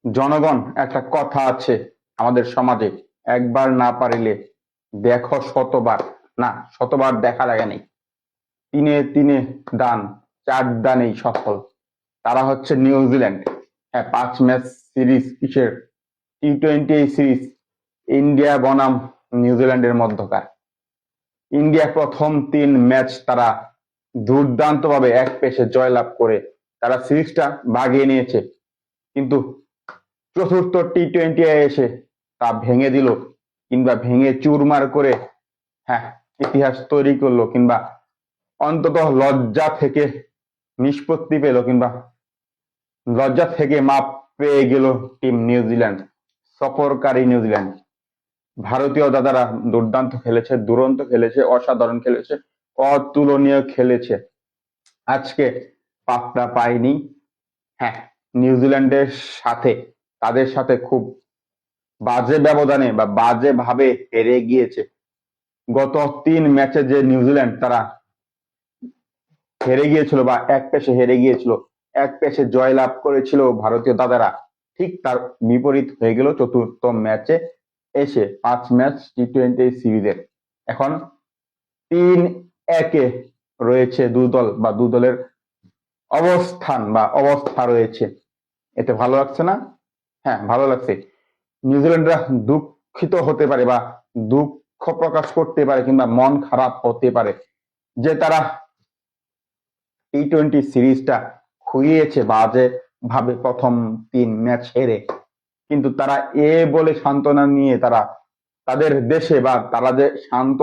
জনগণ, একটা কথা আছে আমাদের সমাজে, একবার না পারিলে দেখো শতবার। না, শতবার দেখা লাগে নাই। তিনে তিনে দান, চার দানেই সফল। তারা হচ্ছে নিউজিল্যান্ড। হ্যাঁ, 5 ম্যাচ সিরিজ কিসের? T20 সিরিজ ইন্ডিয়া বনাম নিউজিল্যান্ডের মধ্যকার। ইন্ডিয়া প্রথম 3 ম্যাচ তারা দুর্দান্ত ভাবে এক পেশে জয়লাভ করে তারা সিরিজটা বাগিয়ে নিয়েছে, কিন্তু চতুর্থ T20 এসে তা ভেঙে দিল, কিংবা ভেঙে চুরমার করে, হ্যাঁ, ইতিহাস তৈরি করলো, কিংবা অন্তত লজ্জা থেকে নিষ্পত্তি পেল, কিংবা লজ্জা থেকে মাপ পেয়ে গেল টিম নিউজিল্যান্ড, সফরকারী নিউজিল্যান্ড। ভারতীয় দাদারা দুর্দান্ত খেলেছে, দুরন্ত খেলেছে, অসাধারণ খেলেছে, অতুলনীয় খেলেছে। আজকে পাত্তা পায়নি। হ্যাঁ, নিউজিল্যান্ডের সাথে, তাদের সাথে খুব বাজে ব্যবধানে বা বাজে ভাবে হেরে গিয়েছে। গত 3 ম্যাচে যে নিউজিল্যান্ড তারা হেরে গিয়েছিল বা এক পেশে হেরে গিয়েছিল, এক পেশে জয়লাভ করেছিল ভারতীয় দাদারা, ঠিক তার বিপরীত হয়ে গেল চতুর্থ ম্যাচে এসে। 5 ম্যাচ T20 সিরিজের এখন 3-1 রয়েছে দুদল, বা দুদলের অবস্থান বা অবস্থা রয়েছে। এতে ভালো লাগছে না? হ্যাঁ, ভালো লাগছে। নিউজিল্যান্ডরা দুঃখিত হতে পারে বা দুঃখ প্রকাশ করতে পারে, কিংবা মন খারাপ হতে পারে যে তারা T20 সিরিজটা খুইয়েছে বাজে ভাবে প্রথম 3 ম্যাচ হেরে। কিন্তু তারা বলে সান্ত্বনা নিয়ে তারা তাদের দেশে, বা তারা যে শান্ত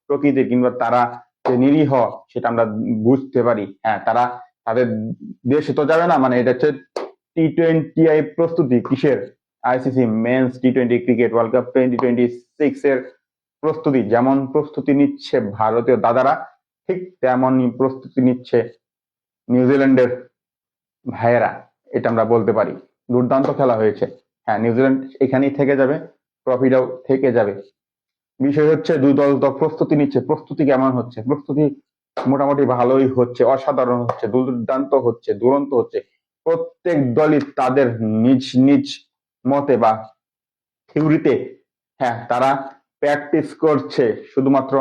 প্রকৃতি, কিংবা তারা যে নিরীহ, সেটা আমরা বুঝতে পারি। হ্যাঁ, তারা তাদের দেশে তো যাবে না, মানে এটা হচ্ছে T20 প্রস্তুতি। কিসের? ICC men's T20 cricket world cup 2026 এর প্রস্তুতি। যেমন প্রস্তুতি নিচ্ছে ভারতীয় দাদারা, ঠিক তেমনই প্রস্তুতি নিচ্ছে নিউজিল্যান্ডের ভাইয়েরা। এটা আমরা বলতে পারি। দুর্দান্ত খেলা হয়েছে। হ্যাঁ, নিউজিল্যান্ড এখানেই থেকে যাবে, ট্রফিটাও থেকে যাবে। বিষয় হচ্ছে দুই দল তো প্রস্তুতি নিচ্ছে। প্রস্তুতি কেমন হচ্ছে? প্রস্তুতি মোটামুটি ভালোই হচ্ছে, অসাধারণ হচ্ছে, দুর্দান্ত হচ্ছে, দুরন্ত হচ্ছে। প্রত্যেক দলই তাদের নিজ নিজ মতে বা থিওরিতে, হ্যাঁ, তারা প্র্যাকটিস করছে। শুধুমাত্র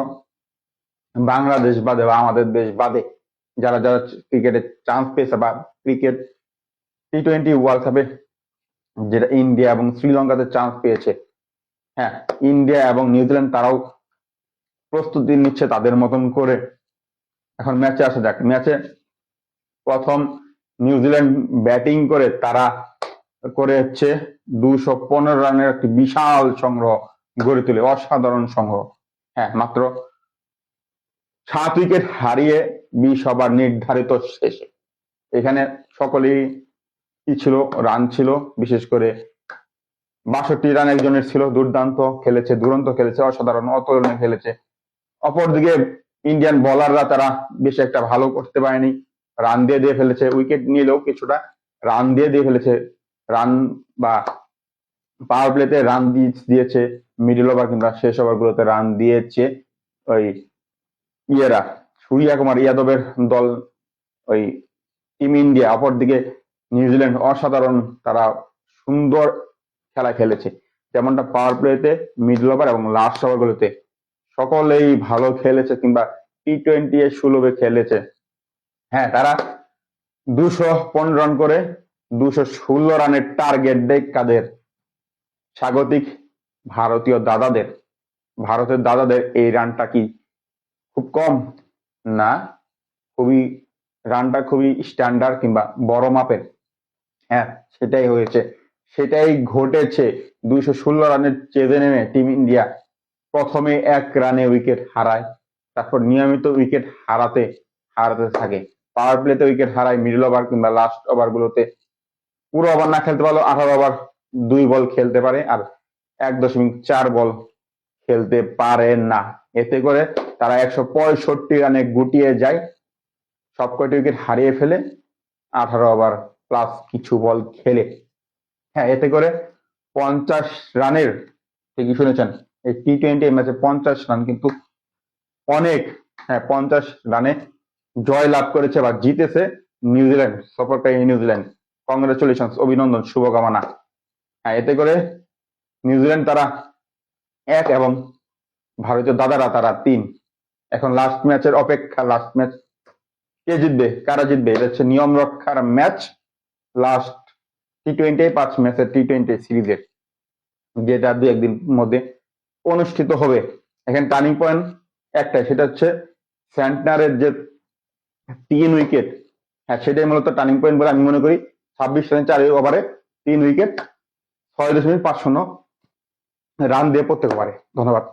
বাংলাদেশ বাদে বা আমাদের দেশ বাদে যারা যারা ক্রিকেটে চান্স পেয়েছে, বা ক্রিকেট T20 ওয়ার্ল্ড কাপে যেটা ইন্ডিয়া এবং শ্রীলঙ্কাতে চান্স পেয়েছে, হ্যাঁ, ইন্ডিয়া এবং নিউজিল্যান্ড তারাও প্রস্তুতি নিচ্ছে তাদের মতন করে। এখন ম্যাচে আসা যাক। ম্যাচে প্রথম নিউজিল্যান্ড ব্যাটিং করে তারা করে হচ্ছে 215 রানের একটি বিশাল সংগ্রহ গড়ে তোলে, অসাধারণ সংগ্রহ। হ্যাঁ, মাত্র 7 উইকেট হারিয়ে 20 ওভার নির্ধারিত শেষে। এখানে সকলেই কি ছিল? রান ছিল, বিশেষ করে 62 রান একজনের ছিল। দুর্দান্ত খেলেছে, দুরন্ত খেলেছে, অসাধারণ, অতুলনীয় খেলেছে। অপরদিকে ইন্ডিয়ান বোলাররা তারা বেশি একটা ভালো করতে পারেনি। রান দিয়ে দিয়ে ফেলেছে, উইকেট নিলেও কিছুটা রান দিয়ে দিয়ে ফেলেছে। রান বা পাওয়ার প্লেতে রান দিয়েছে, মিডল ওভার কিংবা শেষ ওভার গুলোতে রান দিয়েছে ওই ইয়েরা, সূর্য কুমার যাদবের দল, ওই টিম ইন্ডিয়া। অপরদিকে নিউজিল্যান্ড অসাধারণ, তারা সুন্দর খেলা খেলেছে। যেমনটা পাওয়ার প্লেতে, মিডল ওভার এবং লাস্ট ওভার গুলোতে সকলেই ভালো খেলেছে, কিংবা T20 এ সুলভে খেলেছে। হ্যাঁ, তারা 215 রান করে 216 রানের টার্গেট দেয় কাদের? স্বাগতিক ভারতীয় দাদাদের। ভারতের দাদাদের এই রানটা কি খুব কম? না, খুবই, রানটা খুবই স্ট্যান্ডার্ড কিংবা বড় মাপের। হ্যাঁ, সেটাই হয়েছে, সেটাই ঘটেছে। 216 রানের চেজে নেমে টিম ইন্ডিয়া প্রথমে 1 রানে উইকেট হারায়, তারপর নিয়মিত উইকেট হারাতে হারাতে থাকে। পাওয়ার প্লেতে উইকেট হারায়, মিডল ওভার কিংবা লাস্ট ওভার গুলোতে পুরো ওভার না খেলতে পারলো, 18 ওভার 2 বল খেলতে পারে, আর 1.4 বল খেলতে পারে না। এতে করে তারা 165 রানে গুটিয়ে যায়, সবকটি উইকেট হারিয়ে ফেলে 18 ওভার প্লাস কিছু বল খেলে। হ্যাঁ, এতে করে 50 রানের, ঠিকই শুনেছেন, এই T20 ম্যাচে 50 রান কিন্তু অনেক। হ্যাঁ, 50 রানে জয় লাভ করেছে বা জিতেছে নিউজিল্যান্ড, সফরকারী নিউজিল্যান্ড। কংগ্রেচুলেশন, অভিনন্দন, শুভকামনা। হ্যাঁ, এতে করে নিউজিল্যান্ড তারা 1 এবং ভারতীয় দাদারা তারা 3। এখন লাস্ট ম্যাচের অপেক্ষা। লাস্ট ম্যাচ কে জিতবে, কারা জিতবে, এটা হচ্ছে নিয়ম রক্ষার ম্যাচ। লাস্ট T20 5 ম্যাচের T20 সিরিজের, যেটা 2-1 দিন মধ্যে অনুষ্ঠিত হবে। এখানে টার্নিং পয়েন্ট একটাই, সেটা হচ্ছে স্যান্টনারের যে 3 উইকেট। হ্যাঁ, সেটাই মূলত টার্নিং পয়েন্ট বলে আমি মনে করি। 26 রানে 4 ওভারে 3 উইকেট, 6.50 রান দিয়ে প্রত্যেক ওভারে। ধন্যবাদ।